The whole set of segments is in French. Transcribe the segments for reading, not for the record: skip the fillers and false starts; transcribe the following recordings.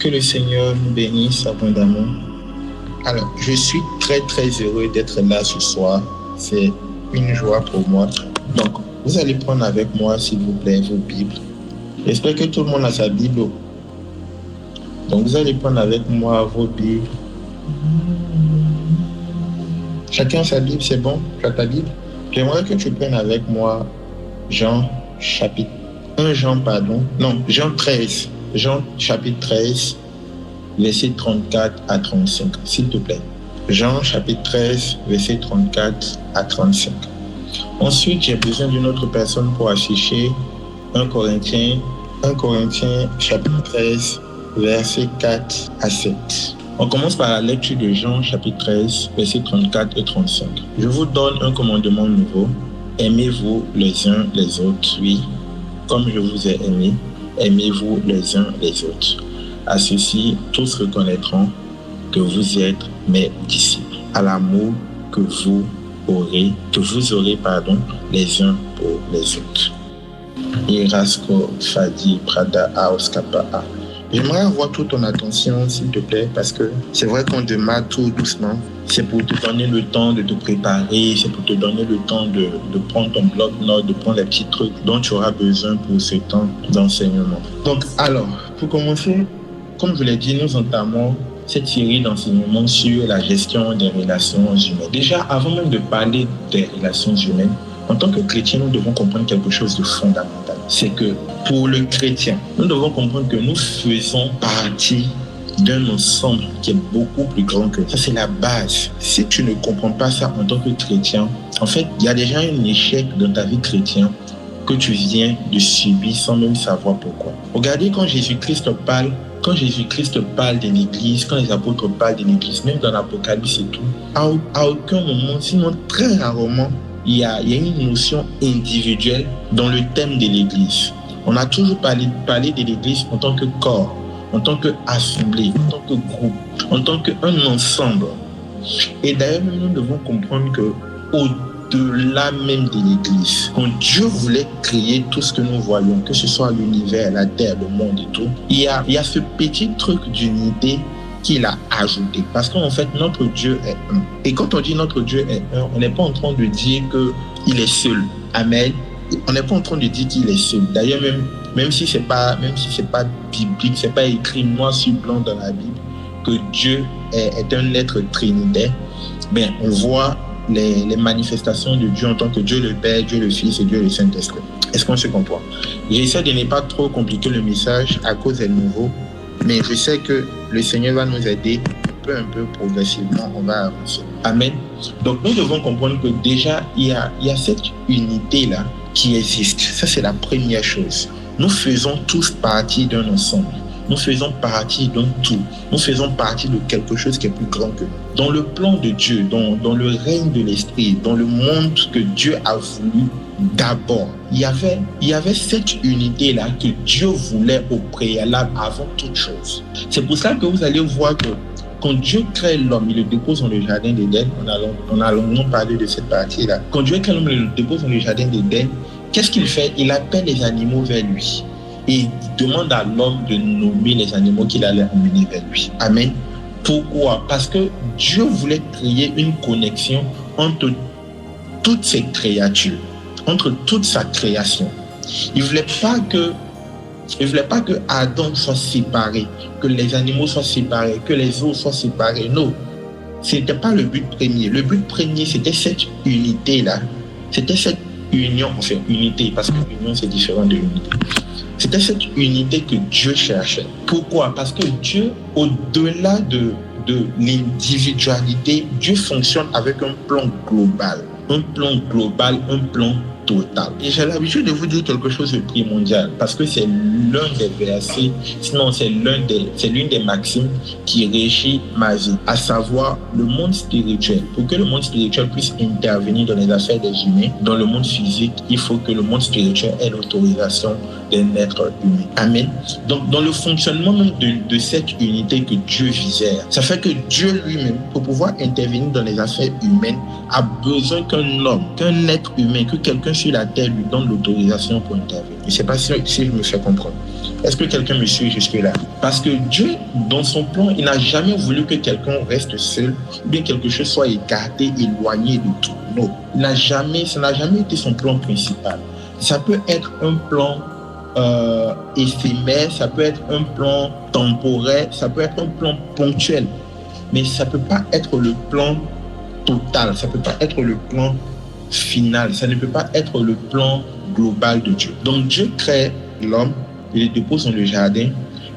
Que le Seigneur nous bénisse abondamment. Alors, je suis très très heureux d'être là ce soir. C'est une joie pour moi. Donc, vous allez prendre avec moi, s'il vous plaît, vos Bibles. J'espère que tout le monde a sa Bible. Donc, vous allez prendre avec moi vos Bibles. Chacun sa Bible, c'est bon? Tu as ta Bible? J'aimerais que tu prennes avec moi Jean 13. Jean chapitre 13, versets 34 à 35, s'il te plaît. Jean chapitre 13, versets 34 à 35. Ensuite, j'ai besoin d'une autre personne pour afficher 1 Corinthiens chapitre 13, versets 4 à 7. On commence par la lecture de Jean chapitre 13, versets 34 et 35. Je vous donne un commandement nouveau. Aimez-vous les uns les autres, oui, comme je vous ai aimé. Aimez-vous les uns les autres. À ceci, tous reconnaîtront que vous êtes mes disciples, à l'amour que vous aurez les uns pour les autres. Irasko Fadi Prada Aoskapa. J'aimerais avoir toute ton attention, s'il te plaît, parce que c'est vrai qu'on démarre tout doucement. C'est pour te donner le temps de te préparer, c'est pour te donner le temps de prendre ton bloc-notes, de prendre les petits trucs dont tu auras besoin pour ce temps d'enseignement. Donc, alors, pour commencer, comme je l'ai dit, nous entamons cette série d'enseignements sur la gestion des relations humaines. Déjà, avant même de parler des relations humaines, en tant que chrétien, nous devons comprendre quelque chose de fondamental. C'est que pour le chrétien, nous devons comprendre que nous faisons partie d'un ensemble qui est beaucoup plus grand que nous. Ça, c'est la base. Si tu ne comprends pas ça en tant que chrétien, en fait, il y a déjà un échec dans ta vie chrétienne que tu viens de subir sans même savoir pourquoi. Regardez quand Jésus-Christ parle de l'Église, quand les apôtres parlent de l'Église, même dans l'Apocalypse et tout, à aucun moment, sinon très rarement, il y a une notion individuelle dans le thème de l'Église. On a toujours parlé de l'Église en tant que corps, en tant qu'assemblée, en tant que groupe, en tant qu'un ensemble. Et d'ailleurs, nous devons comprendre qu'au-delà même de l'Église, quand Dieu voulait créer tout ce que nous voyons, que ce soit l'univers, la terre, le monde et tout, il y a ce petit truc d'unité qu'il a ajouté. Parce qu'en fait, notre Dieu est un. Et quand on dit notre Dieu est un, on n'est pas en train de dire qu'il est seul. Amen. On n'est pas en train de dire qu'il est seul. D'ailleurs, même si c'est pas biblique, c'est pas écrit noir sur blanc dans la Bible que Dieu est un être trinitaire, ben on voit les manifestations de Dieu en tant que Dieu le Père, Dieu le Fils et Dieu le Saint-Esprit. Est-ce qu'on se comprend? J'essaie de ne pas trop compliquer le message à cause des nouveaux, mais je sais que le Seigneur va nous aider peu à peu, progressivement, on va avancer. Amen. Donc nous devons comprendre que déjà, il y a cette unité-là qui existe. Ça, c'est la première chose. Nous faisons tous partie d'un ensemble. Nous faisons partie d'un tout. Nous faisons partie de quelque chose qui est plus grand que nous. Dans le plan de Dieu, dans le règne de l'Esprit, dans le monde que Dieu a voulu d'abord, il y avait cette unité-là que Dieu voulait au préalable avant toute chose. C'est pour ça que vous allez voir que quand Dieu crée l'homme, il le dépose dans le jardin d'Éden. On a longuement parlé de cette partie-là. Quand Dieu crée l'homme, il le dépose dans le jardin d'Éden. Qu'est-ce qu'il fait? Il appelle les animaux vers lui. Et il demande à l'homme de nommer les animaux qu'il allait emmener vers lui. Amen. Pourquoi? Parce que Dieu voulait créer une connexion entre toutes ses créatures, entre toute sa création. Il ne voulait pas que Adam soit séparé, que les animaux soient séparés, que les eaux soient séparées. Non, ce n'était pas le but premier. Le but premier, c'était cette unité-là. C'était cette union, enfin unité, parce que union, c'est différent de unité. C'était cette unité que Dieu cherchait. Pourquoi? Parce que Dieu, au-delà de l'individualité, Dieu fonctionne avec un plan global. Un plan global, un plan total. Et j'ai l'habitude de vous dire quelque chose de primordial, parce que c'est l'un des versets, sinon c'est l'une des maximes qui régit ma vie, à savoir le monde spirituel. Pour que le monde spirituel puisse intervenir dans les affaires des humains, dans le monde physique, il faut que le monde spirituel ait l'autorisation d'un être humain. Amen. Donc, dans le fonctionnement même de cette unité que Dieu visait, ça fait que Dieu lui-même, pour pouvoir intervenir dans les affaires humaines, a besoin qu'un homme, qu'un être humain, que quelqu'un sur la terre lui donne l'autorisation pour intervenir. Je ne sais pas si je me fais comprendre. Est-ce que quelqu'un me suit jusque-là? Parce que Dieu, dans son plan, il n'a jamais voulu que quelqu'un reste seul ou bien quelque chose soit écarté, éloigné de tout. Non, ça n'a jamais été son plan principal. Ça peut être un plan éphémère, ça peut être un plan temporaire, ça peut être un plan ponctuel, mais ça ne peut pas être le plan total, ça ne peut pas être le plan final, ça ne peut pas être le plan global de Dieu. Donc Dieu crée l'homme, il le dépose dans le jardin,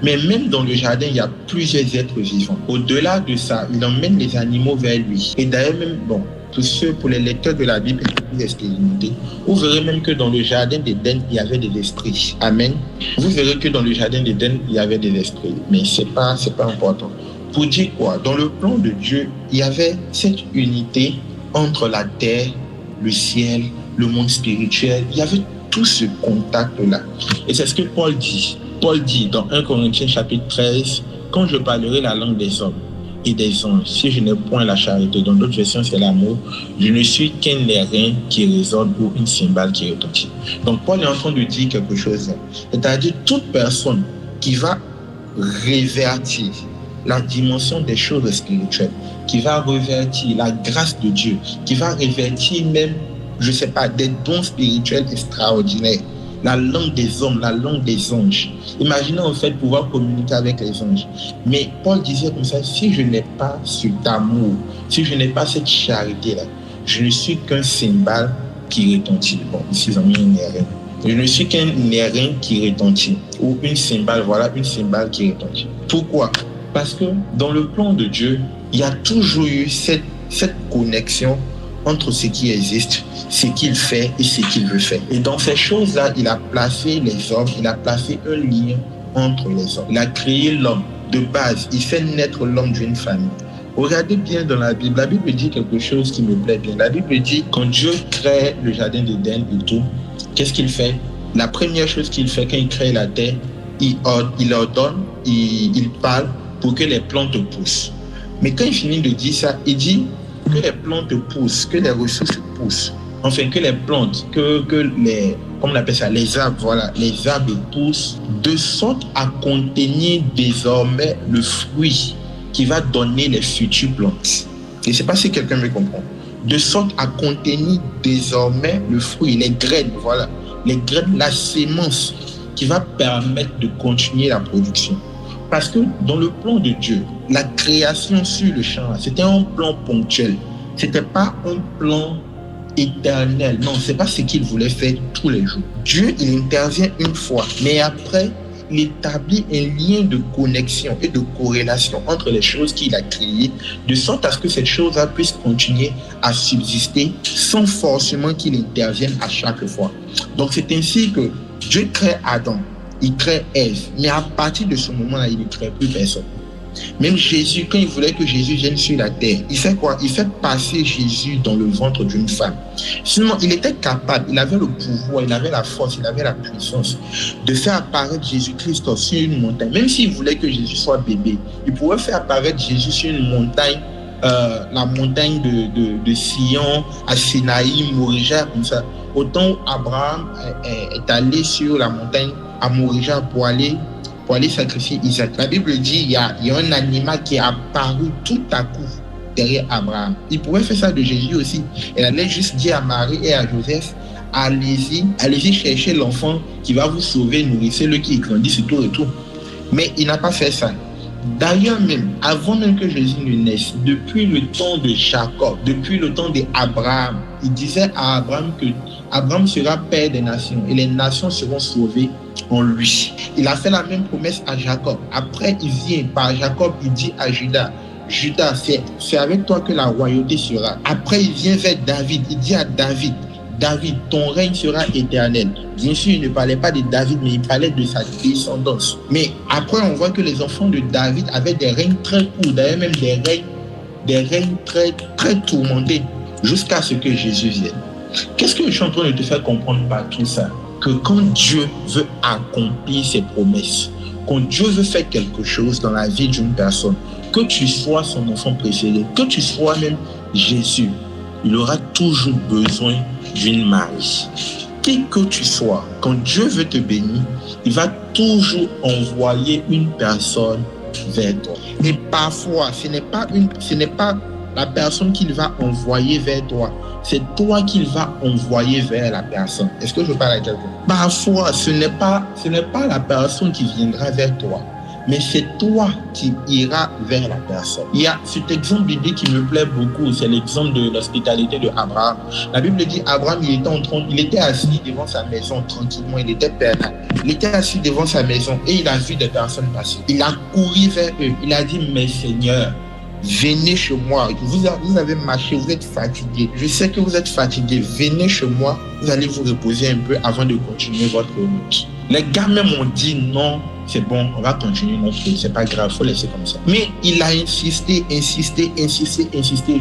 mais même dans le jardin, il y a plusieurs êtres vivants. Au-delà de ça, il emmène les animaux vers lui. Et d'ailleurs même, pour les lecteurs de la Bible plus expérimentés, vous verrez même que dans le jardin d'Éden, il y avait des esprits. Amen. Vous verrez que dans le jardin d'Éden, il y avait des esprits. Mais c'est pas important. Pour dire quoi? Dans le plan de Dieu, il y avait cette unité entre la terre, le ciel, le monde spirituel. Il y avait tout ce contact-là. Et c'est ce que Paul dit. Paul dit dans 1 Corinthiens chapitre 13, « Quand je parlerai la langue des hommes et des anges, si je n'ai point la charité, » dans d'autres versions c'est l'amour, « je ne suis qu'un airain qui résonne ou une cymbale qui retentit. » Donc Paul est en train de dire quelque chose. C'est-à-dire toute personne qui va révertir la dimension des choses spirituelles, qui va revertir la grâce de Dieu, qui va révertir même, je ne sais pas, des dons spirituels extraordinaires, la langue des hommes, la langue des anges. Imaginez en fait pouvoir communiquer avec les anges. Mais Paul disait comme ça, si je n'ai pas cet amour, si je n'ai pas cette charité-là, je ne suis qu'un cymbale qui retentit. Bon, ici ils ont mis un airain. Je ne suis qu'un airain qui retentit. Ou une cymbale, voilà, une cymbale qui retentit. Pourquoi? Parce que dans le plan de Dieu, il y a toujours eu cette connexion entre ce qui existe, ce qu'il fait et ce qu'il veut faire. Et dans ces choses-là, il a placé les hommes, il a placé un lien entre les hommes. Il a créé l'homme de base, il fait naître l'homme d'une famille. Regardez bien dans la Bible dit quelque chose qui me plaît bien. La Bible dit, quand Dieu crée le jardin d'Éden et tout, qu'est-ce qu'il fait? La première chose qu'il fait quand il crée la terre, il ordonne, il parle pour que les plantes poussent. Mais quand il finit de dire ça, il dit que les plantes poussent, que les ressources poussent. Enfin, que les plantes, que les, comment on appelle ça, les arbres, voilà, les arbres poussent de sorte à contenir désormais le fruit qui va donner les futures plantes. Je ne sais pas si quelqu'un me comprend. De sorte à contenir désormais le fruit, les graines, voilà, les graines, la sémence qui va permettre de continuer la production. Parce que dans le plan de Dieu, la création sur le champ, c'était un plan ponctuel. Ce n'était pas un plan éternel. Non, ce n'est pas ce qu'il voulait faire tous les jours. Dieu, il intervient une fois, mais après, il établit un lien de connexion et de corrélation entre les choses qu'il a créées, de sorte à ce que cette chose-là puisse continuer à subsister sans forcément qu'il intervienne à chaque fois. Donc c'est ainsi que Dieu crée Adam. Il crée Ève, mais à partir de ce moment-là, il ne crée plus personne. Même Jésus, quand il voulait que Jésus vienne sur la terre, il fait quoi? Il fait passer Jésus dans le ventre d'une femme. Sinon, il était capable, il avait le pouvoir, il avait la force, il avait la puissance de faire apparaître Jésus-Christ sur une montagne. Même s'il voulait que Jésus soit bébé, il pouvait faire apparaître Jésus sur une montagne, la montagne de Sion, à Sinaï, Morija, comme ça. Autant où Abraham est allé sur la montagne à Morija pour aller sacrifier Isaac. La Bible dit il y a un animal qui est apparu tout à coup derrière Abraham. Il pouvait faire ça de Jésus aussi. Elle allait juste dire à Marie et à Joseph, allez-y chercher l'enfant qui va vous sauver, nourrissez-le, qui grandisse et tout et tout. Mais il n'a pas fait ça. D'ailleurs même, avant même que Jésus ne naisse, depuis le temps de Jacob, depuis le temps d'Abraham, il disait à Abraham que Abraham sera père des nations et les nations seront sauvées en lui. Il a fait la même promesse à Jacob. Après, il vient par Jacob, il dit à Judas, Judas, c'est avec toi que la royauté sera. Après, il vient vers David, il dit à David, David, ton règne sera éternel. Bien sûr, il ne parlait pas de David, mais il parlait de sa descendance. Mais après, on voit que les enfants de David avaient des règnes très courts, d'ailleurs même des règnes très, très tourmentés, jusqu'à ce que Jésus vienne. Qu'est-ce que je suis en train de te faire comprendre par tout ça? Que quand Dieu veut accomplir ses promesses, quand Dieu veut faire quelque chose dans la vie d'une personne, que tu sois son enfant préféré, que tu sois même Jésus, il aura toujours besoin d'une Marie. qui que tu sois, quand Dieu veut te bénir, il va toujours envoyer une personne vers toi. Et parfois, ce n'est pas la personne qu'il va envoyer vers toi, c'est toi qu'il va envoyer vers la personne. Est-ce que je parle à quelqu'un? Parfois, ce n'est pas la personne qui viendra vers toi, mais c'est toi qui iras vers la personne. Il y a cet exemple biblique qui me plaît beaucoup, c'est l'exemple de l'hospitalité de Abraham. La Bible dit Abraham, il était assis devant sa maison tranquillement, il était pernat. Il était assis devant sa maison et il a vu des personnes passer. Il a couru vers eux, il a dit, mais Seigneur, venez chez moi, vous avez marché, vous êtes fatigué. Je sais que vous êtes fatigué, venez chez moi, vous allez vous reposer un peu avant de continuer votre route. Les gars même ont dit non, c'est bon, on va continuer notre route, c'est pas grave, faut laisser comme ça. Mais il a insisté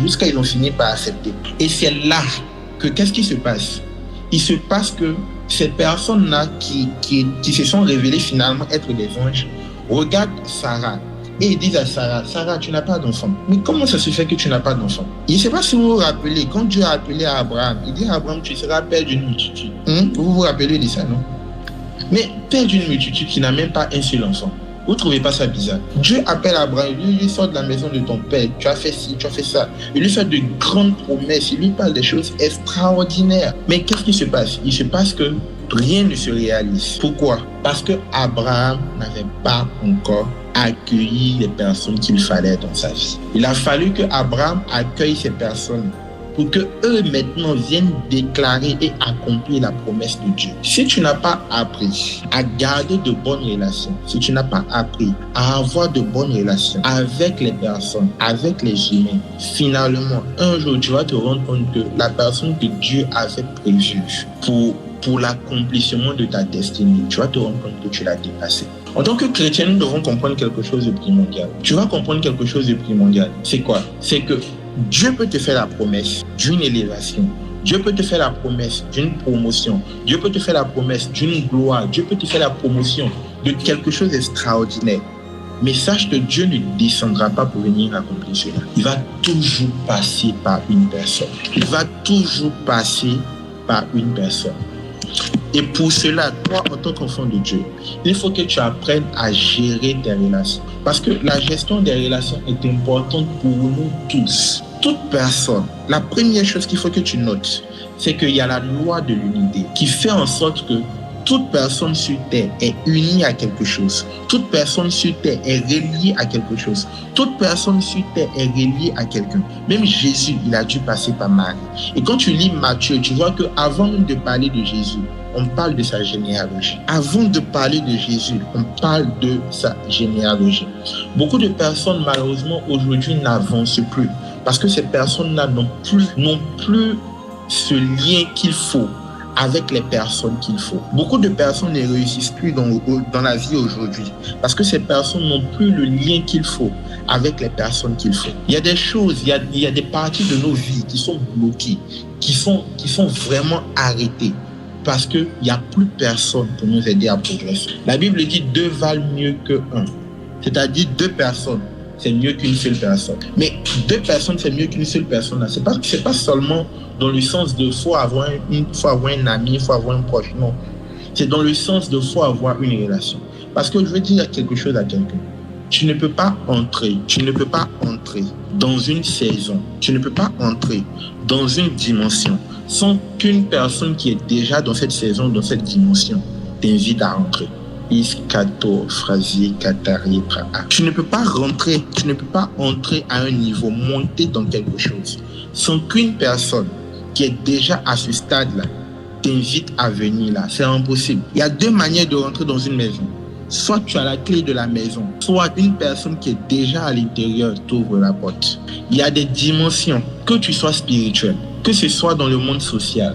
jusqu'à ils ont fini par accepter. Et c'est là que qu'est-ce qui se passe? Il se passe que ces personnes-là qui se sont révélées finalement être des anges, regardent Sarah. Et ils disent à Sarah, Sarah, tu n'as pas d'enfant. Mais comment ça se fait que tu n'as pas d'enfant? Je ne sais pas si vous vous rappelez, quand Dieu a appelé à Abraham, il dit à Abraham, tu seras père d'une multitude. Vous vous rappelez de ça, non? Mais père d'une multitude qui n'a même pas un seul enfant. Vous ne trouvez pas ça bizarre? Dieu appelle Abraham, il lui sort de la maison de ton père, tu as fait ci, tu as fait ça. Il lui fait de grandes promesses, il lui parle des choses extraordinaires. Mais qu'est-ce qui se passe? Il se passe que rien ne se réalise. Pourquoi? Parce que Abraham n'avait pas encore accueilli les personnes qu'il fallait dans sa vie. Il a fallu que Abraham accueille ces personnes pour que eux maintenant viennent déclarer et accomplir la promesse de Dieu. Si tu n'as pas appris à garder de bonnes relations, si tu n'as pas appris à avoir de bonnes relations avec les personnes, avec les humains, finalement, un jour, tu vas te rendre compte que la personne que Dieu avait prévue pour l'accomplissement de ta destinée, tu vas te rendre compte que tu l'as dépassé. En tant que chrétien, nous devons comprendre quelque chose de primordial. Tu vas comprendre quelque chose de primordial. C'est quoi? C'est que Dieu peut te faire la promesse d'une élévation. Dieu peut te faire la promesse d'une promotion. Dieu peut te faire la promesse d'une gloire. Dieu peut te faire la promotion de quelque chose d'extraordinaire. Mais sache que Dieu ne descendra pas pour venir accomplir cela. Il va toujours passer par une personne. Il va toujours passer par une personne. Et pour cela, toi, en tant qu'enfant de Dieu, il faut que tu apprennes à gérer tes relations. Parce que la gestion des relations est importante pour nous tous. Toute personne, la première chose qu'il faut que tu notes, c'est qu'il y a la loi de l'unité qui fait en sorte que toute personne sur terre est unie à quelque chose. Toute personne sur terre est reliée à quelque chose. Toute personne sur terre est reliée à quelqu'un. Même Jésus, il a dû passer par Marie. Et quand tu lis Matthieu, tu vois qu'avant de parler de Jésus, on parle de sa généalogie. Avant de parler de Jésus, on parle de sa généalogie. Beaucoup de personnes, malheureusement, aujourd'hui, n'avancent plus. Parce que ces personnes-là n'ont plus ce lien qu'il faut avec les personnes qu'il faut. Beaucoup de personnes ne réussissent plus dans la vie aujourd'hui parce que ces personnes n'ont plus le lien qu'il faut avec les personnes qu'il faut. Il y a des choses, il y a des parties de nos vies qui sont bloquées, qui sont vraiment arrêtées parce qu'il n'y a plus personne pour nous aider à progresser. La Bible dit 2 valent mieux que 1. C'est-à-dire 2 personnes, c'est mieux qu'une seule personne. Mais 2 personnes, c'est mieux qu'une seule personne. C'est pas seulement dans le sens de faut avoir un ami, faut avoir un proche. Non. C'est dans le sens de faut avoir une relation. Parce que je veux dire quelque chose à quelqu'un. Tu ne peux pas entrer dans une saison, tu ne peux pas entrer dans une dimension sans qu'une personne qui est déjà dans cette saison, dans cette dimension, t'invite à entrer. Tu ne peux pas entrer à un niveau, monter dans quelque chose sans qu'une personne qui est déjà à ce stade-là t'invite à venir là. C'est impossible. Il y a 2 manières de rentrer dans une maison. Soit tu as la clé de la maison, soit une personne qui est déjà à l'intérieur t'ouvre la porte. Il y a des dimensions, que tu sois spirituel, que ce soit dans le monde social,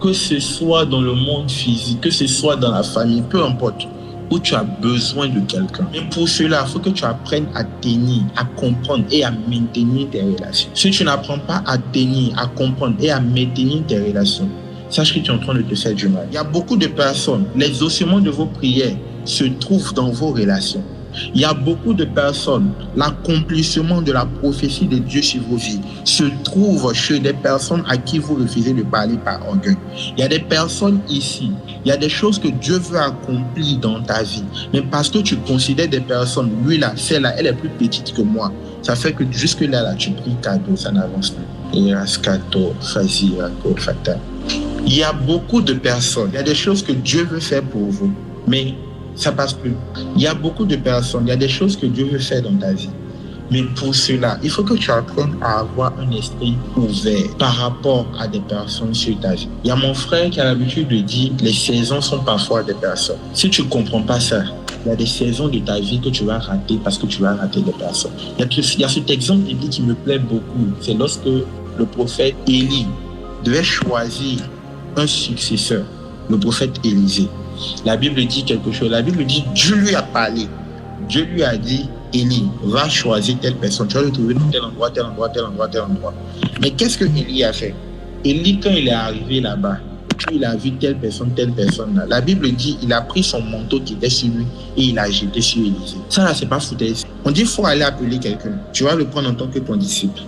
que ce soit dans le monde physique, que ce soit dans la famille, peu importe, où tu as besoin de quelqu'un. Et pour cela, il faut que tu apprennes à tenir, à comprendre et à maintenir tes relations. Si tu n'apprends pas à tenir, à comprendre et à maintenir tes relations, sache que tu es en train de te faire du mal. Il y a beaucoup de personnes, les ossements de vos prières se trouvent dans vos relations. Il y a beaucoup de personnes, l'accomplissement de la prophétie de Dieu sur vos vies se trouve chez des personnes à qui vous refusez de parler par orgueil. Il y a des personnes ici, il y a des choses que Dieu veut accomplir dans ta vie, mais parce que tu considères des personnes, lui là, celle-là, elle est plus petite que moi, ça fait que jusque-là, tu pries cadeau, ça n'avance pas. Il y a beaucoup de personnes, il y a des choses que Dieu veut faire pour vous, mais ça passe plus. Il y a beaucoup de personnes, il y a des choses que Dieu veut faire dans ta vie. Mais pour cela, il faut que tu apprennes à avoir un esprit ouvert par rapport à des personnes sur ta vie. Il y a mon frère qui a l'habitude de dire les saisons sont parfois des personnes. Si tu ne comprends pas ça, il y a des saisons de ta vie que tu vas rater parce que tu vas rater des personnes. Il y a cet exemple biblique qui me plaît beaucoup. C'est lorsque le prophète Élie devait choisir un successeur, le prophète Élisée. La Bible dit quelque chose. La Bible dit Dieu lui a parlé. Dieu lui a dit Élie, va choisir telle personne. Tu vas le trouver dans tel endroit, tel endroit, tel endroit, tel endroit. Mais qu'est-ce que Élie a fait? Élie, quand il est arrivé là-bas, il a vu telle personne là. La Bible dit il a pris son manteau qui était sur lui et il l'a jeté sur Élisée. Ça là, c'est pas foutaise. On dit il faut aller appeler quelqu'un. Tu vas le prendre en tant que ton disciple.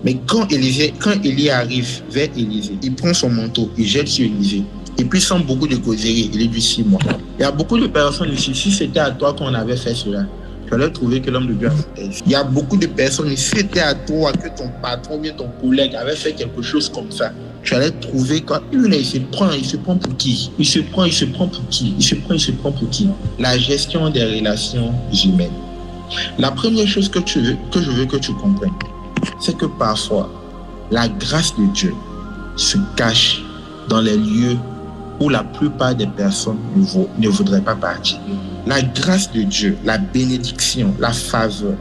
Mais quand Élie arrive vers Élisée, il prend son manteau, il jette sur Élisée. Et puis sans beaucoup de causerie, il est du 6 mois. Il y a beaucoup de personnes ici, si c'était à toi qu'on avait fait cela, tu allais trouver que l'homme de Dieu a fait. Il y a beaucoup de personnes, si c'était à toi que ton patron ou bien ton collègue avait fait quelque chose comme ça, tu allais trouver quand il se prend pour qui? Il se prend pour qui? La gestion des relations humaines. La première chose que je veux que tu comprennes, c'est que parfois, la grâce de Dieu se cache dans les lieux où la plupart des personnes ne voudraient pas partir. La grâce de Dieu, la bénédiction, la faveur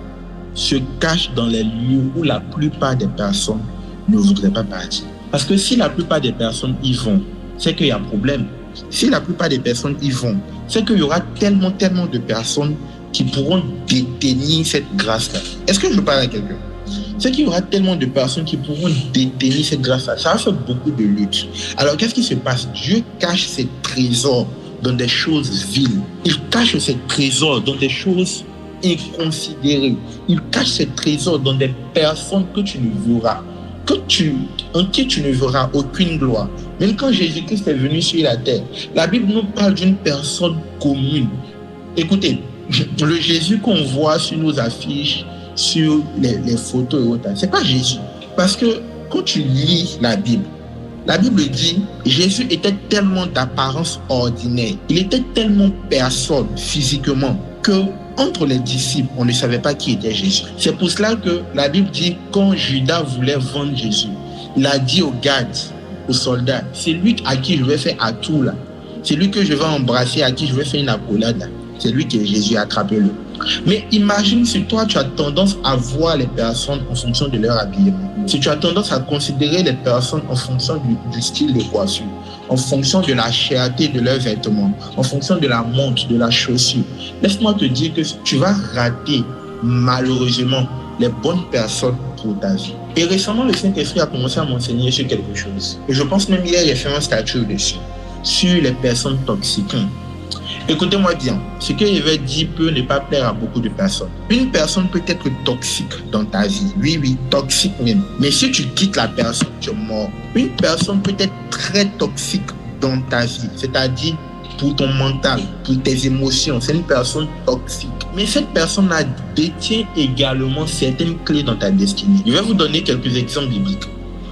se cache dans les lieux où la plupart des personnes ne voudraient pas partir. Parce que si la plupart des personnes y vont, c'est qu'il y a un problème. Si la plupart des personnes y vont, c'est qu'il y aura tellement de personnes qui pourront détenir cette grâce-là. Est-ce que je parle à quelqu'un? C'est qu'il y aura tellement de personnes qui pourront détenir cette grâce-là. Ça va faire beaucoup de lutte. Alors, qu'est-ce qui se passe? Dieu cache ses trésors dans des choses viles. Il cache ses trésors dans des choses inconsidérées. Il cache ses trésors dans des personnes que tu ne verras, en qui tu ne verras aucune gloire. Même quand Jésus-Christ est venu sur la terre, la Bible nous parle d'une personne commune. Écoutez, le Jésus qu'on voit sur nos affiches, sur les photos et autres, c'est pas Jésus. Parce que quand tu lis la Bible dit Jésus était tellement d'apparence ordinaire, il était tellement personne physiquement que entre les disciples, on ne savait pas qui était Jésus. C'est pour cela que la Bible dit quand Judas voulait vendre Jésus, il a dit aux gardes, aux soldats, c'est lui à qui je vais faire un tour là. C'est lui que je vais embrasser, à qui je vais faire une accolade là. C'est lui que Jésus a attrapé le. Mais imagine si toi, tu as tendance à voir les personnes en fonction de leur habillement. Si tu as tendance à considérer les personnes en fonction du style de coiffure, en fonction de la cherté de leurs vêtements, en fonction de la montre, de la chaussure, laisse-moi te dire que tu vas rater malheureusement les bonnes personnes pour ta vie. Et récemment, le Saint-Esprit a commencé à m'enseigner sur quelque chose. Et je pense même qu'il y a fait un statut dessus, sur les personnes toxiques. Écoutez-moi bien, ce que je vais dire peut ne pas plaire à beaucoup de personnes. Une personne peut être toxique dans ta vie, oui, toxique même. Mais si tu quittes la personne, tu es mort. Une personne peut être très toxique dans ta vie, c'est-à-dire pour ton mental, pour tes émotions. C'est une personne toxique. Mais cette personne-là détient également certaines clés dans ta destinée. Je vais vous donner quelques exemples bibliques.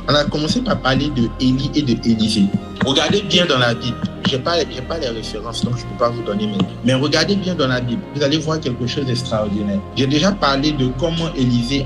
On a commencé par parler de Élie et de Élisée. Regardez bien dans la Bible. Je n'ai pas les références, donc je ne peux pas vous donner mes. Mais regardez bien dans la Bible. Vous allez voir quelque chose d'extraordinaire. J'ai déjà parlé de comment Élisée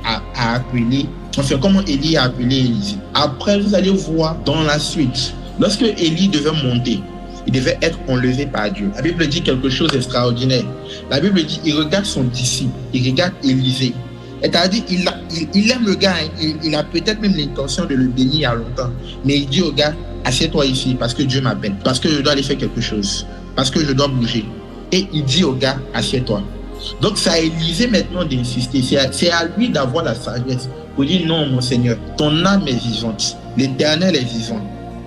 comment Élie a appelé Élisée. Après, vous allez voir dans la suite, lorsque Élie devait monter, il devait être enlevé par Dieu. La Bible dit quelque chose d'extraordinaire. La Bible dit, il regarde son disciple, il regarde Élisée. C'est-à-dire, il aime le gars, il a peut-être même l'intention de le bénir il y a longtemps. Mais il dit au gars, assieds-toi ici parce que Dieu m'appelle, parce que je dois aller faire quelque chose, parce que je dois bouger. Et il dit au gars, assieds-toi. Donc, c'est à Élisée maintenant d'insister. C'est à lui d'avoir la sagesse pour dire, non, mon Seigneur, ton âme est vivante. L'Éternel est vivant.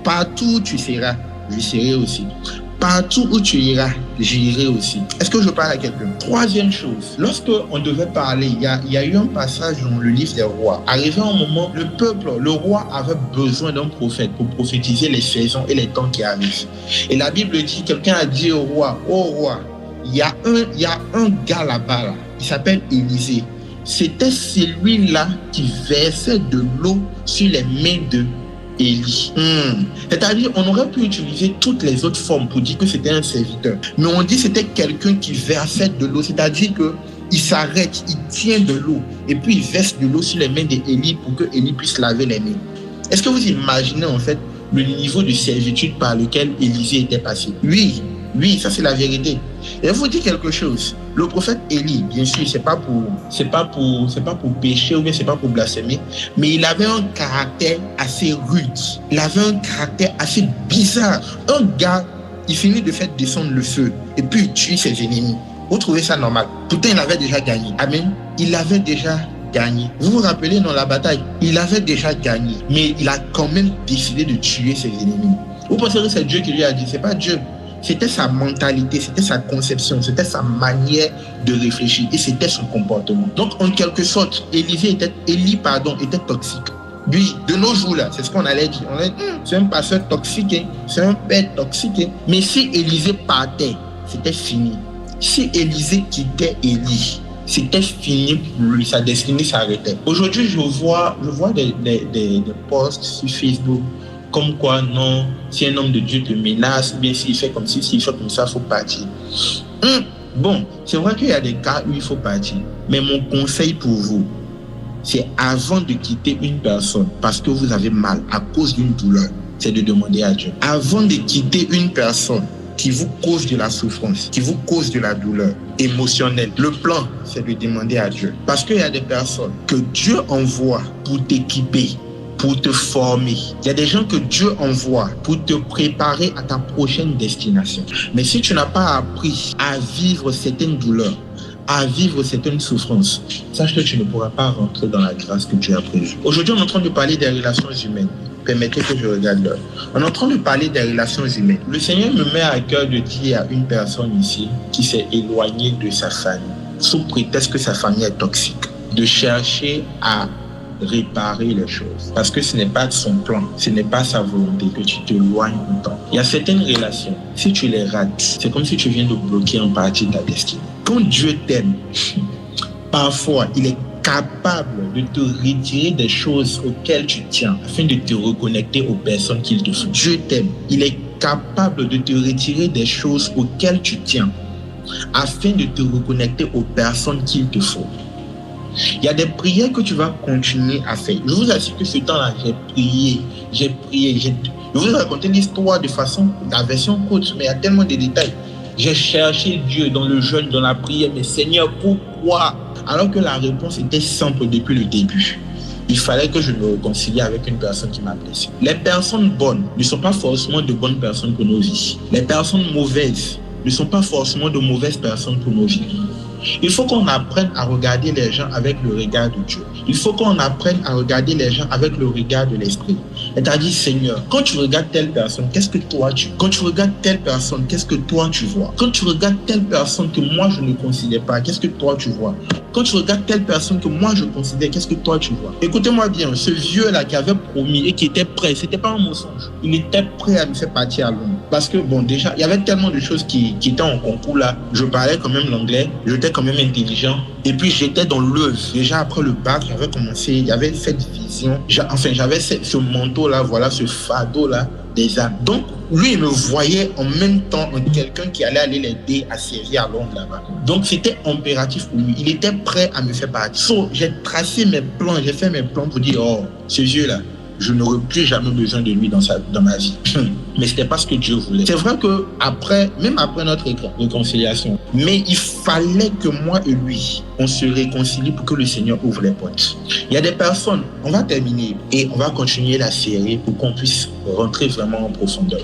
Partout où tu seras, je serai aussi. Partout où tu iras, j'irai aussi. Est-ce que je parle à quelqu'un? Troisième chose, lorsque on devait parler, il y a eu un passage dans le livre des rois. Arrivé un moment, le roi avait besoin d'un prophète pour prophétiser les saisons et les temps qui arrivent. Et la Bible dit, quelqu'un a dit au roi, il y a un gars là-bas, là, il s'appelle Élisée. C'était celui-là qui versait de l'eau sur les mains de Élie. C'est-à-dire, on aurait pu utiliser toutes les autres formes pour dire que c'était un serviteur. Mais on dit que c'était quelqu'un qui versait de l'eau. C'est-à-dire qu'il s'arrête, il tient de l'eau et puis il verse de l'eau sur les mains d'Élie pour que Élie puisse laver les mains. Est-ce que vous imaginez en fait le niveau de servitude par lequel Élisée était passé? Oui, ça c'est la vérité. Et je vous dis quelque chose. Le prophète Élie, bien sûr, c'est pas pour pécher ou bien c'est pas pour blasphémer, mais il avait un caractère assez rude. Il avait un caractère assez bizarre. Un gars, il finit de faire descendre le feu et puis il tue ses ennemis. Vous trouvez ça normal? Pourtant, il avait déjà gagné. Amen. Il avait déjà gagné. Vous vous rappelez dans la bataille, il avait déjà gagné, mais il a quand même décidé de tuer ses ennemis. Vous pensez que c'est Dieu qui lui a dit? C'est pas Dieu. C'était sa mentalité, c'était sa conception, c'était sa manière de réfléchir et c'était son comportement. Donc, en quelque sorte, Élie était toxique. Lui, de nos jours, là, c'est ce qu'on allait dire. On allait dire, c'est un pasteur toxique, hein, c'est un père toxique. Hein. Mais si Élisée partait, c'était fini. Si Élisée quittait Élie, c'était fini pour lui, sa destinée s'arrêtait. Aujourd'hui, je vois des posts sur Facebook comme quoi, non, si un homme de Dieu te menace, bien s'il fait comme ci, s'il fait comme ça, il faut partir. Bon, c'est vrai qu'il y a des cas où il faut partir, mais mon conseil pour vous, c'est avant de quitter une personne parce que vous avez mal à cause d'une douleur, c'est de demander à Dieu. Avant de quitter une personne qui vous cause de la souffrance, qui vous cause de la douleur émotionnelle, le plan, c'est de demander à Dieu. Parce qu'il y a des personnes que Dieu envoie pour t'équiper, pour te former. Il y a des gens que Dieu envoie pour te préparer à ta prochaine destination. Mais si tu n'as pas appris à vivre certaines douleurs, à vivre certaines souffrances, sache que tu ne pourras pas rentrer dans la grâce que Dieu a prévue. Aujourd'hui, on est en train de parler des relations humaines. Permettez que je regarde l'heure. On est en train de parler des relations humaines. Le Seigneur me met à cœur de dire à une personne ici qui s'est éloignée de sa famille, sous prétexte que sa famille est toxique, de chercher à réparer les choses. Parce que ce n'est pas son plan, ce n'est pas sa volonté que tu t'éloignes autant. Il y a certaines relations, si tu les rates, c'est comme si tu viens de bloquer en partie ta destinée. Quand Dieu t'aime, parfois, il est capable de te retirer des choses auxquelles tu tiens afin de te reconnecter aux personnes qu'il te faut. Dieu t'aime. Il est capable de te retirer des choses auxquelles tu tiens afin de te reconnecter aux personnes qu'il te faut. Il y a des prières que tu vas continuer à faire. Je vous assure que ce temps-là, j'ai prié. Je vous raconter l'histoire de façon, la version courte, mais il y a tellement de détails. J'ai cherché Dieu dans le jeûne, dans la prière, mais Seigneur, pourquoi? Alors que la réponse était simple depuis le début. Il fallait que je me réconcilie avec une personne qui m'a blessé. Les personnes bonnes ne sont pas forcément de bonnes personnes pour nos vies. Les personnes mauvaises ne sont pas forcément de mauvaises personnes pour nos vies. Il faut qu'on apprenne à regarder les gens avec le regard de Dieu. Il faut qu'on apprenne à regarder les gens avec le regard de l'esprit. C'est-à-dire, Seigneur, quand tu regardes telle personne, qu'est-ce que toi tu vois? Quand tu regardes telle personne, qu'est-ce que toi tu vois? Quand tu regardes telle personne que moi je ne considère pas, qu'est-ce que toi tu vois? Quand tu regardes telle personne que moi je considère, qu'est-ce que toi tu vois? Écoutez-moi bien, ce vieux-là qui avait promis et qui était prêt, c'était pas un mensonge. Il était prêt à me faire partir à Londres. Parce que bon, déjà, il y avait tellement de choses qui étaient en concours là. Je parlais quand même l'anglais, j'étais quand même intelligent. Et puis j'étais dans l'œuvre. Déjà après le bac, j'avais commencé, j'avais cette vision. J'avais ce manteau-là, voilà, ce fardeau-là des âmes. Donc, lui, il me voyait en même temps en quelqu'un qui allait aller l'aider à servir à Londres là-bas. Donc, c'était impératif pour lui. Il était prêt à me faire partir. So, j'ai tracé mes plans, j'ai fait mes plans pour dire, oh, ce vieux-là, je n'aurai plus jamais besoin de lui dans ma vie. Mais c'était pas ce que Dieu voulait. C'est vrai que même après notre réconciliation, mais il fallait que moi et lui, on se réconcilie pour que le Seigneur ouvre les portes. Il y a des personnes, on va terminer et on va continuer la série pour qu'on puisse rentrer vraiment en profondeur.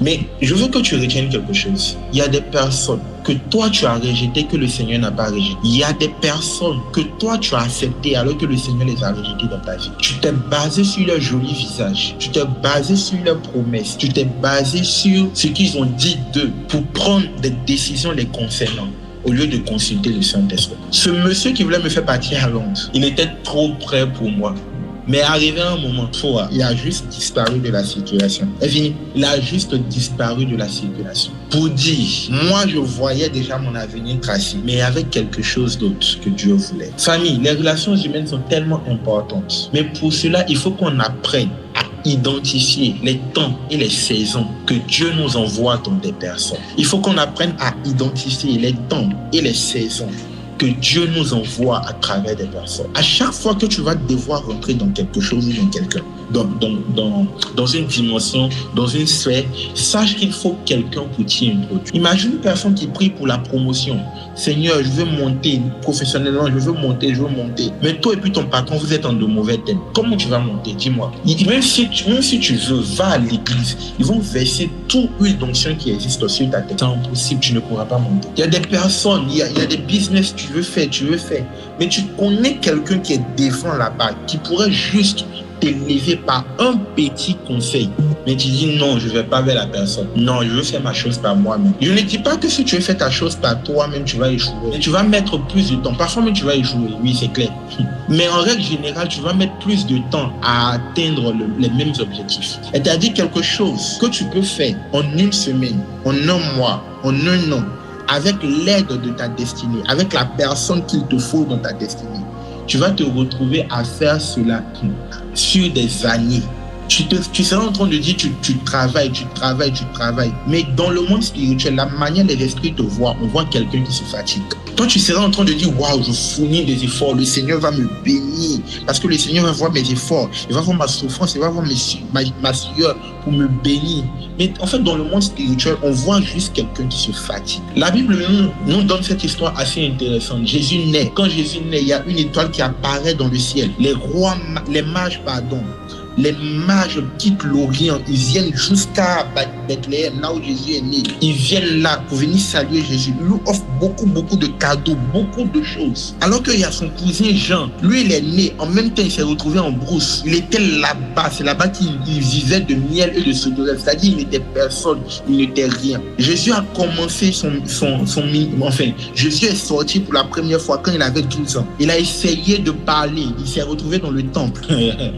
Mais je veux que tu retiennes quelque chose. Il y a des personnes que toi tu as rejetées que le Seigneur n'a pas rejetées. Il y a des personnes que toi tu as acceptées alors que le Seigneur les a rejetées dans ta vie. Tu t'es basé sur leur joli visage, tu t'es basé sur leurs promesses, tu t'es basé sur ce qu'ils ont dit d'eux pour prendre des décisions les concernant, au lieu de consulter le Saint-Esprit. Ce monsieur qui voulait me faire partir à Londres, il était trop près pour moi. Mais arrivé à un moment, il a juste disparu de la circulation. Il a juste disparu de la circulation. Pour dire, moi je voyais déjà mon avenir tracé, mais avec quelque chose d'autre que Dieu voulait. Famille, les relations humaines sont tellement importantes. Mais pour cela, il faut qu'on apprenne à identifier les temps et les saisons que Dieu nous envoie dans des personnes. Il faut qu'on apprenne à identifier les temps et les saisons que Dieu nous envoie à travers des personnes. À chaque fois que tu vas devoir rentrer dans quelque chose ou dans quelqu'un, dans une dimension, dans une sphère, sache qu'il faut quelqu'un pour t'y introduire. Imagine une personne qui prie pour la promotion. Seigneur, je veux monter professionnellement, je veux monter. Mais toi et puis ton patron, vous êtes en de mauvais thèmes. Comment tu vas monter? Dis-moi. Même si tu veux, va à l'église. Ils vont verser toute huile d'onction qui existe sur ta tête. C'est impossible, tu ne pourras pas monter. Il y a des personnes, il y a des business, tu veux faire. Mais tu connais quelqu'un qui est devant là-bas, qui pourrait juste t'élever par un petit conseil. Mais tu dis non, je ne vais pas vers la personne. Non, je veux faire ma chose par moi-même. Je ne dis pas que si tu veux faire ta chose par toi-même, tu vas échouer. Mais tu vas mettre plus de temps. Parfois même tu vas échouer, oui, c'est clair. Mais en règle générale, tu vas mettre plus de temps à atteindre les mêmes objectifs. C'est-à-dire quelque chose que tu peux faire en une semaine, en un mois, en un an, avec l'aide de ta destinée, avec la personne qu'il te faut dans ta destinée. Tu vas te retrouver à faire cela sur des années. Tu seras en train de dire tu travailles. Mais dans le monde spirituel, la manière dont les esprits te voient, on voit quelqu'un qui se fatigue. Toi, tu seras en train de dire waouh, je fournis des efforts, le Seigneur va me bénir parce que le Seigneur va voir mes efforts, il va voir ma souffrance, il va voir ma sueur pour me bénir. Mais en fait, dans le monde spirituel, on voit juste quelqu'un qui se fatigue. La Bible nous donne cette histoire assez intéressante. Jésus naît. Quand Jésus naît, il y a une étoile qui apparaît dans le ciel. Les mages quittent l'Orient, ils viennent jusqu'à Bethléem, là où Jésus est né. Ils viennent là pour venir saluer Jésus. Il lui offre beaucoup de cadeaux, beaucoup de choses. Alors qu'il y a son cousin Jean, lui il est né, en même temps il s'est retrouvé en brousse. Il était là-bas, c'est là-bas qu'il vivait de miel et de sauterelles. C'est-à-dire il n'était personne, il n'était rien. Jésus a commencé Jésus est sorti pour la première fois quand il avait 12 ans. Il a essayé de parler, il s'est retrouvé dans le temple.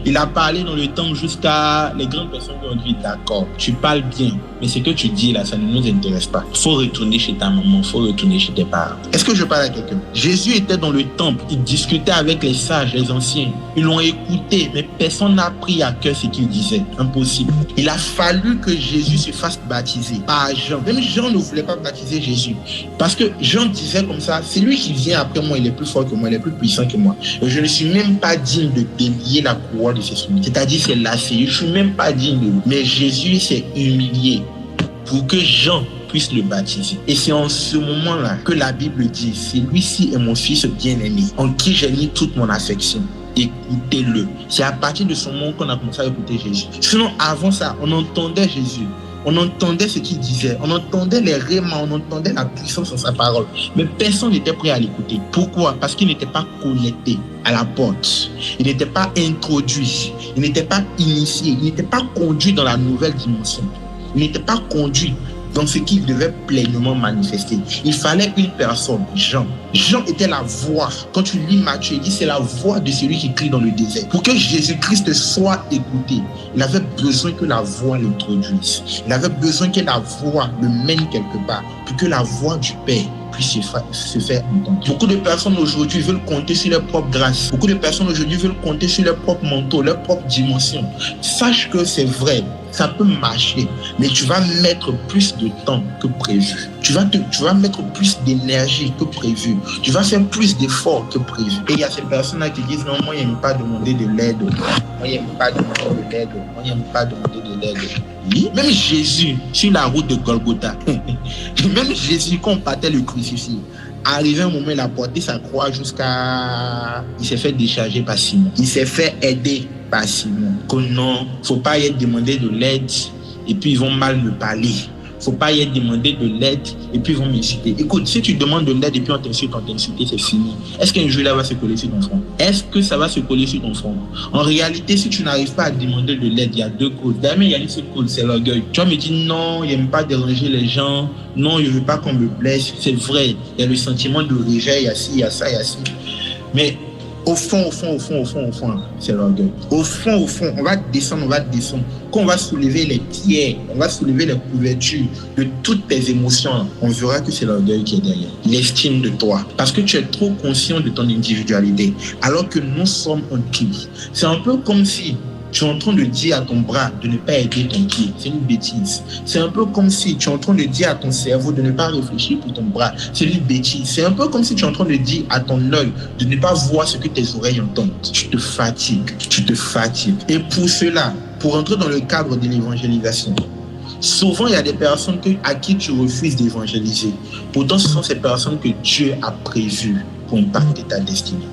Il a parlé dans le temps jusqu'à les grandes personnes qui ont dit d'accord, tu parles bien, mais ce que tu dis là, ça ne nous intéresse pas. Il faut retourner chez ta maman, il faut retourner chez tes parents. Est-ce que je parle à quelqu'un? Jésus était dans le temple, il discutait avec les sages, les anciens. Ils l'ont écouté, mais personne n'a pris à cœur ce qu'il disait. Impossible. Il a fallu que Jésus se fasse baptiser par Jean. Même Jean ne voulait pas baptiser Jésus. Parce que Jean disait comme ça, c'est lui qui vient après moi, il est plus fort que moi, il est plus puissant que moi. Et je ne suis même pas digne de délier la couronne de ses souliers. C'est-à-dire, c'est lassé. Je ne suis même pas digne de lui. Mais Jésus s'est humilié pour que Jean puisse le baptiser. Et c'est en ce moment-là que la Bible dit, celui-ci est mon fils bien-aimé, en qui j'ai mis toute mon affection. Écoutez-le. C'est à partir de ce moment qu'on a commencé à écouter Jésus. Sinon, avant ça, on entendait Jésus. On entendait ce qu'il disait. On entendait les rémants, on entendait la puissance en sa parole. Mais personne n'était prêt à l'écouter. Pourquoi? Parce qu'il n'était pas connecté à la porte. Il n'était pas introduit. Il n'était pas initié. Il n'était pas conduit dans la nouvelle dimension. Il n'était pas conduit dans ce qu'il devait pleinement manifester. Il fallait une personne, Jean. Jean était la voix. Quand tu lis Matthieu, il dit c'est la voix de celui qui crie dans le désert. Pour que Jésus-Christ soit écouté, il avait besoin que la voix l'introduise. Il avait besoin que la voix le mène quelque part, pour que la voix du Père puisse se faire entendre. Beaucoup de personnes aujourd'hui veulent compter sur leur propre grâce. Beaucoup de personnes aujourd'hui veulent compter sur leur propre manteau, leur propre dimension. Sache que c'est vrai, ça peut marcher, mais tu vas mettre plus de temps que prévu. Tu vas mettre plus d'énergie que prévu. Tu vas faire plus d'efforts que prévu. Et il y a ces personnes-là qui disent non, moi, je n'aime pas demander de l'aide. Moi, je n'aime pas demander de l'aide. Moi, je n'aime pas demander de l'aide. Oui. Même Jésus, sur la route de Golgotha, même Jésus, quand on partait le crucifié, arrivé un moment, il a porté sa croix jusqu'à... Il s'est fait décharger par Simon. Il s'est fait aider par Simon. Que non, il ne faut pas y demander de l'aide et puis ils vont mal me parler. faut pas y être demandé de l'aide et puis ils vont m'insulter. Écoute, si tu demandes de l'aide et puis on t'insulte, c'est fini. Est-ce qu'un jour là va se coller sur ton front? Est-ce que ça va se coller sur ton front? En réalité, si tu n'arrives pas à demander de l'aide, il y a deux causes. D'abord, il y a une seule cause, c'est l'orgueil. Tu vas me dire non, il n'aime pas déranger les gens, non, je veux pas qu'on me blesse. C'est vrai, il y a le sentiment de rejet, il y a ci, il y a ça, il y a ci. Mais au fond, c'est l'orgueil. Au fond, on va descendre. Quand on va soulever les pierres, on va soulever les couvertures de toutes tes émotions, on verra que c'est l'orgueil qui est derrière. L'estime de toi. Parce que tu es trop conscient de ton individualité. Alors que nous sommes un tout. C'est un peu comme si tu es en train de dire à ton bras de ne pas aider ton pied. C'est une bêtise. C'est un peu comme si tu es en train de dire à ton cerveau de ne pas réfléchir pour ton bras. C'est une bêtise. C'est un peu comme si tu es en train de dire à ton œil de ne pas voir ce que tes oreilles entendent. Tu te fatigues. Et pour cela, pour entrer dans le cadre de l'évangélisation, souvent, il y a des personnes à qui tu refuses d'évangéliser. Pourtant, ce sont ces personnes que Dieu a prévues pour impacter ta destinée.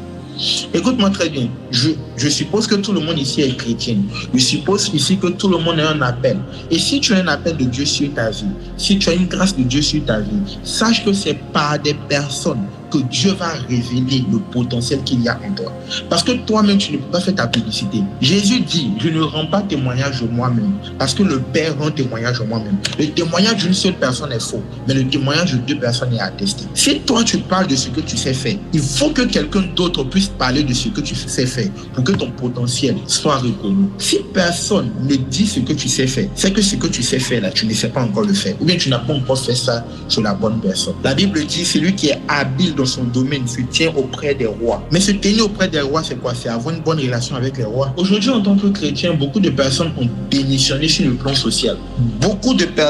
Écoute-moi très bien, je suppose que tout le monde ici est chrétien. Je suppose ici que tout le monde a un appel. Et si tu as un appel de Dieu sur ta vie, si tu as une grâce de Dieu sur ta vie, sache que c'est par des personnes que Dieu va révéler le potentiel qu'il y a en toi. Parce que toi-même, tu ne peux pas faire ta publicité. Jésus dit, je ne rends pas témoignage de moi-même, parce que le Père rend témoignage de moi-même. Le témoignage d'une seule personne est faux, mais le témoignage de deux personnes est attesté. Si toi, tu parles de ce que tu sais faire, il faut que quelqu'un d'autre puisse parler de ce que tu sais faire pour que ton potentiel soit reconnu. Si personne ne dit ce que tu sais faire, c'est que ce que tu sais faire là, tu ne sais pas encore le faire. Ou bien tu n'as pas encore fait ça sur la bonne personne. La Bible dit, celui qui est habile dans son domaine se tient auprès des rois. Mais se tenir auprès des rois, c'est quoi? C'est avoir une bonne relation avec les rois. Aujourd'hui, en tant que chrétien, beaucoup de personnes ont démissionné sur le plan social. Peut-être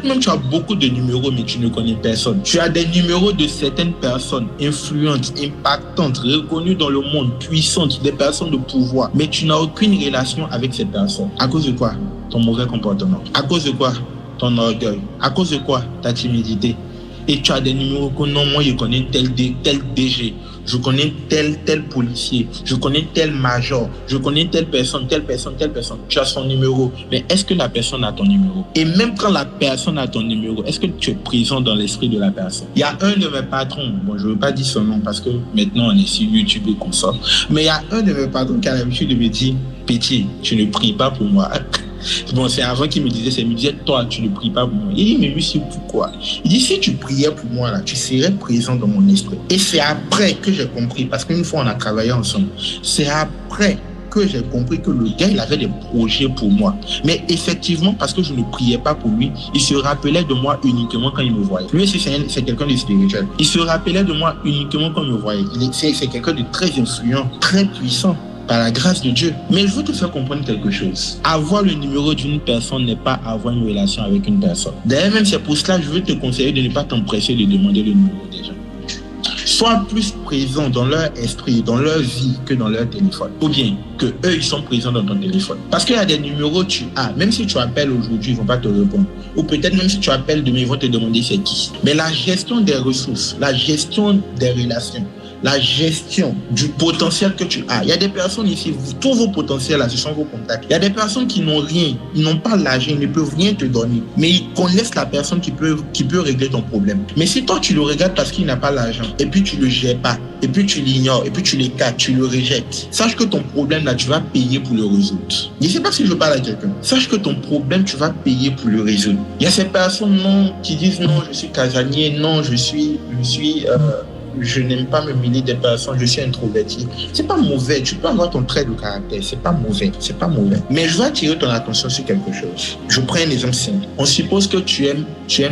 même tu as beaucoup de numéros, mais tu ne connais personne. Tu as des numéros de certaines personnes influentes, impactantes, reconnues dans le monde, puissantes, des personnes de pouvoir, mais tu n'as aucune relation avec ces personnes. À cause de quoi? Ton mauvais comportement. À cause de quoi? Ton orgueil. À cause de quoi? Ta timidité. Et tu as des numéros que non, moi je connais tel DG, je connais tel policier, je connais tel major, je connais telle personne. Tu as son numéro, mais est-ce que la personne a ton numéro? Et même quand la personne a ton numéro, est-ce que tu es présent dans l'esprit de la personne? Il y a un de mes patrons, bon je ne veux pas dire son nom parce que maintenant on est sur YouTube et qu'on sort, mais il y a un de mes patrons qui a l'habitude de me dire, Petit, tu ne pries pas pour moi. Bon, c'est avant qu'il me disait ça. Il me disait, toi, tu ne pries pas pour moi. Il dit, mais monsieur, pourquoi? Il dit, si tu priais pour moi, là, tu serais présent dans mon esprit. Et c'est après que j'ai compris, parce qu'une fois, on a travaillé ensemble. C'est après que j'ai compris que le gars, il avait des projets pour moi. Mais effectivement, parce que je ne priais pas pour lui, il se rappelait de moi uniquement quand il me voyait. Lui aussi, c'est quelqu'un de spirituel. Il se rappelait de moi uniquement quand il me voyait. C'est quelqu'un de très influent, très puissant, par la grâce de Dieu. Mais je veux te faire comprendre quelque chose. Avoir le numéro d'une personne n'est pas avoir une relation avec une personne. D'ailleurs, même c'est pour cela que je veux te conseiller de ne pas t'empresser de demander le numéro des gens. Sois plus présent dans leur esprit, dans leur vie que dans leur téléphone. Ou bien que eux, ils sont présents dans ton téléphone. Parce qu'il y a des numéros que tu as. Même si tu appelles aujourd'hui, ils ne vont pas te répondre. Ou peut-être même si tu appelles demain, ils vont te demander c'est qui. Mais la gestion des ressources, la gestion des relations, la gestion du potentiel que tu as. Il y a des personnes ici, tous vos potentiels là, ce sont vos contacts. Il y a des personnes qui n'ont rien, ils n'ont pas l'argent, ils ne peuvent rien te donner. Mais ils connaissent la personne qui peut régler ton problème. Mais si toi, tu le regardes parce qu'il n'a pas l'argent, et puis tu le gères pas, et puis tu l'ignores, et puis tu l'écartes, tu le rejettes, sache que ton problème là, tu vas payer pour le résoudre. Je ne sais pas si je parle à quelqu'un. Sache que ton problème, tu vas payer pour le résoudre. Il y a ces personnes non, qui disent non, je suis casanier, non, je n'aime pas me mêler des personnes, je suis introverti. C'est pas mauvais, tu peux avoir ton trait de caractère, c'est pas mauvais. Mais je veux attirer ton attention sur quelque chose. Je prends un exemple simple. On suppose que tu aimes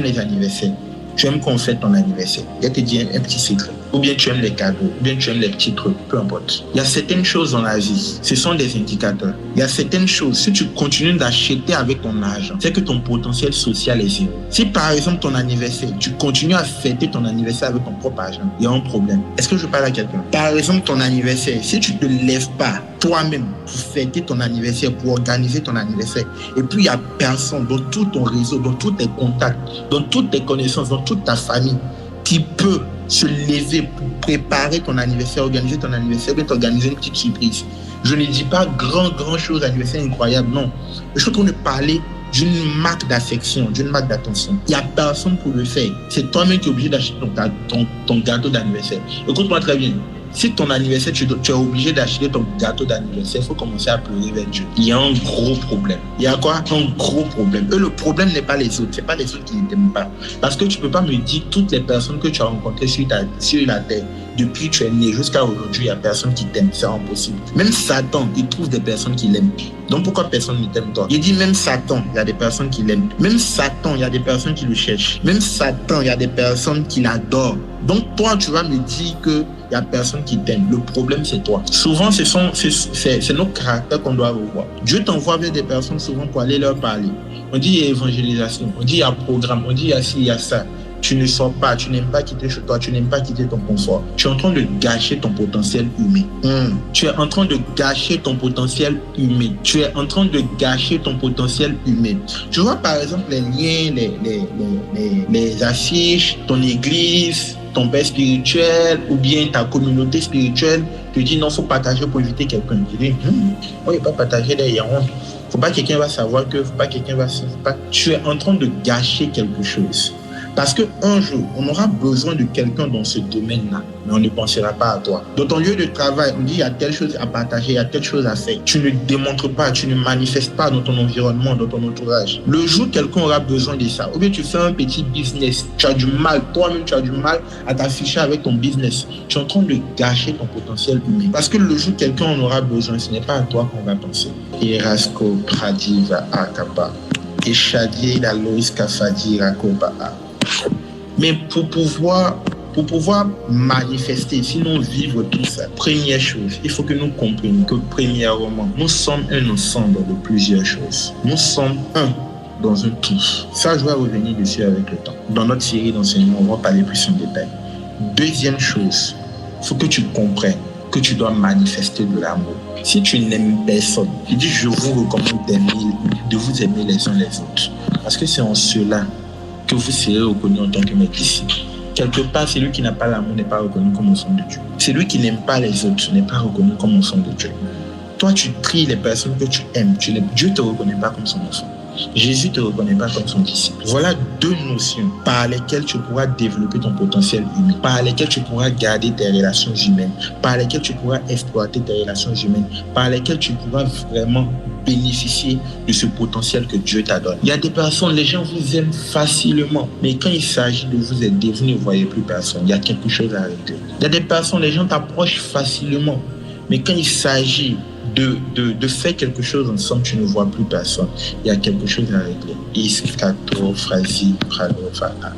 les anniversaires. Tu aimes qu'on fête ton anniversaire. Il y a te dire un petit secret. Ou bien tu aimes les cadeaux, ou bien tu aimes les petits trucs, peu importe. Il y a certaines choses dans la vie, ce sont des indicateurs. Il y a certaines choses, si tu continues d'acheter avec ton argent, c'est que ton potentiel social est zéro. Si par exemple ton anniversaire, tu continues à fêter ton anniversaire avec ton propre argent, il y a un problème. Est-ce que je parle à quelqu'un? Par exemple ton anniversaire, si tu ne te lèves pas toi-même pour fêter ton anniversaire, pour organiser ton anniversaire, et puis il n'y a personne dans tout ton réseau, dans tous tes contacts, dans toutes tes connaissances, dans toute ta famille, qui peut se lever pour préparer ton anniversaire, organiser ton anniversaire, ou t'organiser une petite surprise. Je ne dis pas grand chose, anniversaire incroyable, non. Je suis en train de parler d'une marque d'affection, d'une marque d'attention. Il n'y a personne pour le faire. C'est toi-même qui es obligé d'acheter ton gâteau d'anniversaire. Écoute-moi très bien. Si ton anniversaire, tu es obligé d'acheter ton gâteau d'anniversaire, il faut commencer à pleurer vers Dieu. Il y a un gros problème. Il y a quoi? Un gros problème. Et le problème n'est pas les autres. Ce n'est pas les autres qui ne t'aiment pas. Parce que tu ne peux pas me dire toutes les personnes que tu as rencontrées sur la terre, depuis que tu es né jusqu'à aujourd'hui, il n'y a personne qui t'aime. C'est impossible. Même Satan, il trouve des personnes qui l'aiment. Donc pourquoi personne ne t'aime toi? Il dit même Satan, il y a des personnes qui l'aiment. Même Satan, il y a des personnes qui le cherchent. Même Satan, il y a des personnes qui l'adorent. Donc toi, tu vas me dire que il n'y a personne qui t'aime. Le problème, c'est toi. Souvent, c'est nos caractères qu'on doit revoir. Dieu t'envoie vers des personnes souvent pour aller leur parler. On dit il y a évangélisation, on dit il y a programme, on dit il y a ci, il y a ça. Tu ne sors pas, tu n'aimes pas quitter chez toi, tu n'aimes pas quitter ton confort. Tu es en train de gâcher ton potentiel humain. Tu es en train de gâcher ton potentiel humain. Tu es en train de gâcher ton potentiel humain. Tu vois par exemple les liens, les affiches, ton église, ton père spirituel ou bien ta communauté spirituelle te dit non, il faut partager pour éviter quelqu'un. Tu dis, il ne faut pas partager derrière honte. Faut pas que quelqu'un va savoir que, faut pas que quelqu'un va savoir. Tu es en train de gâcher quelque chose. Parce qu'un jour, on aura besoin de quelqu'un dans ce domaine-là, mais on ne pensera pas à toi. Dans ton lieu de travail, on dit il y a telle chose à partager, il y a telle chose à faire. Tu ne démontres pas, tu ne manifestes pas dans ton environnement, dans ton entourage. Le jour où quelqu'un aura besoin de ça, ou bien tu fais un petit business, tu as du mal, toi-même tu as du mal à t'afficher avec ton business. Tu es en train de gâcher ton potentiel humain. Parce que le jour où quelqu'un en aura besoin, ce n'est pas à toi qu'on va penser. Irasko Pradiva Akapa. Eshadi la Lois Kafadi Rakoba. Mais pour pouvoir manifester, sinon vivre tout ça, première chose, il faut que nous comprenions que premièrement, nous sommes un ensemble de plusieurs choses. Nous sommes un dans un tout. Ça, je vais revenir dessus avec le temps. Dans notre série d'enseignements, on va parler plus en détail. Deuxième chose, il faut que tu comprennes que tu dois manifester de l'amour. Si tu n'aimes personne, je dis, je vous recommande de vous aimer les uns les autres. Parce que c'est en cela que vous serez reconnu en tant que mes disciples. Quelque part, celui qui n'a pas l'amour n'est pas reconnu comme enfant de Dieu. Celui qui n'aime pas les autres n'est pas reconnu comme enfant de Dieu. Toi, tu tries les personnes que tu aimes. Dieu ne te reconnaît pas comme son enfant. Jésus ne te reconnaît pas comme son disciple. Voilà deux notions par lesquelles tu pourras développer ton potentiel humain, par lesquelles tu pourras garder tes relations humaines, par lesquelles tu pourras exploiter tes relations humaines, par lesquelles tu pourras vraiment bénéficier de ce potentiel que Dieu t'a donné. Il y a des personnes, les gens vous aiment facilement, mais quand il s'agit de vous aider, vous ne voyez plus personne. Il y a quelque chose à régler. Il y a des personnes, les gens t'approchent facilement, mais quand il s'agit de faire quelque chose ensemble, tu ne vois plus personne. Il y a quelque chose à régler. Iskato, Frazi, Prado, Fana.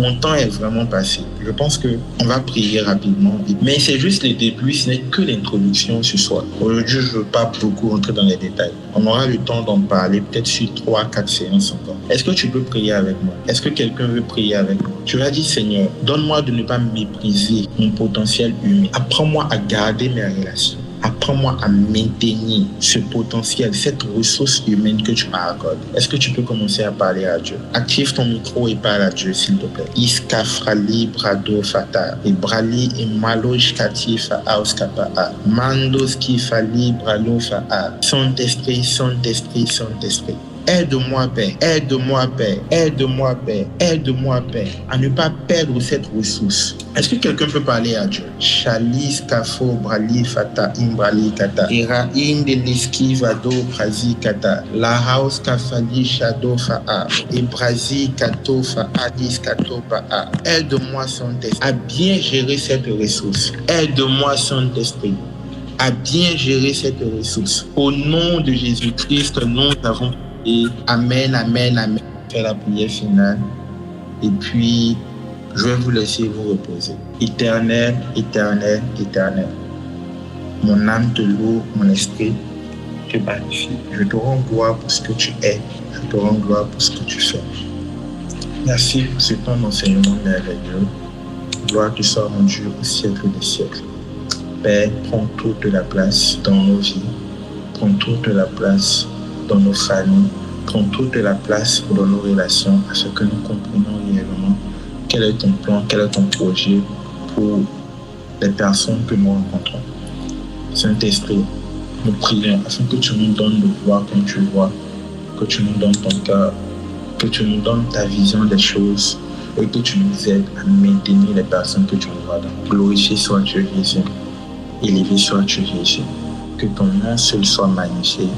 Mon temps est vraiment passé. Je pense qu'on va prier rapidement. Mais c'est juste les débuts, ce n'est que l'introduction ce soir. Aujourd'hui, je ne veux pas beaucoup rentrer dans les détails. On aura le temps d'en parler peut-être sur 3-4 séances encore. Est-ce que tu peux prier avec moi? Est-ce que quelqu'un veut prier avec moi? Tu vas dire, Seigneur, donne-moi de ne pas mépriser mon potentiel humain. Apprends-moi à garder mes relations. Apprends-moi à maintenir ce potentiel, cette ressource humaine que tu m'as accordée. Est-ce que tu peux commencer à parler à Dieu? Active ton micro et parle à Dieu, s'il te plaît. Iska frali brado fata. Et brali et maloj katifa auskapa. Mandos ki fali bralo fa. Saint-Esprit, Saint-Esprit, Saint-Esprit. Aide-moi, Père, aide-moi, Père, aide-moi, Père, aide-moi, Père, à ne pas perdre cette ressource. Est-ce que quelqu'un peut parler à Dieu? Chalis, Kafo, Brali, Fata, Imbrali, Kata. Ira, Inde, Liski, Vado, Brazi, Kata. La House, Kafali, Shadow, Fa'a. Et Brazi, Kato, Fa'a, Dis, Kato, Fa'a. Aide-moi, Saint-Esprit, à bien gérer cette ressource. Aide-moi, Saint-Esprit, à bien gérer cette ressource. Au nom de Jésus-Christ, nous avons et amen, amen, amen. Faire la prière finale. Et puis, je vais vous laisser vous reposer. Éternel, éternel, éternel. Mon âme te loue, mon esprit te magnifie. Je te rends gloire pour ce que tu es. Je te rends gloire pour ce que tu fais. Merci pour ce temps d'enseignement merveilleux. Gloire te soit rendue au siècle des siècles. Père, prends toute la place dans nos vies. Prends toute la place dans nos familles, prends toute la place dans nos relations, à ce que nous comprenions réellement quel est ton plan, quel est ton projet pour les personnes que nous rencontrons. Saint-Esprit, nous prions afin que tu nous donnes de voir comme tu vois que tu nous donnes ton cœur, que tu nous donnes ta vision des choses et que tu nous aides à maintenir les personnes que tu envoies dans. Glorifié sois-tu, Jésus. Élevé sois-tu, Jésus. Que ton nom seul soit magnifié.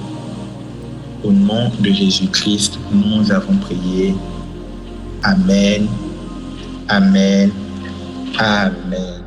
Au nom de Jésus-Christ, nous avons prié. Amen. Amen. Amen.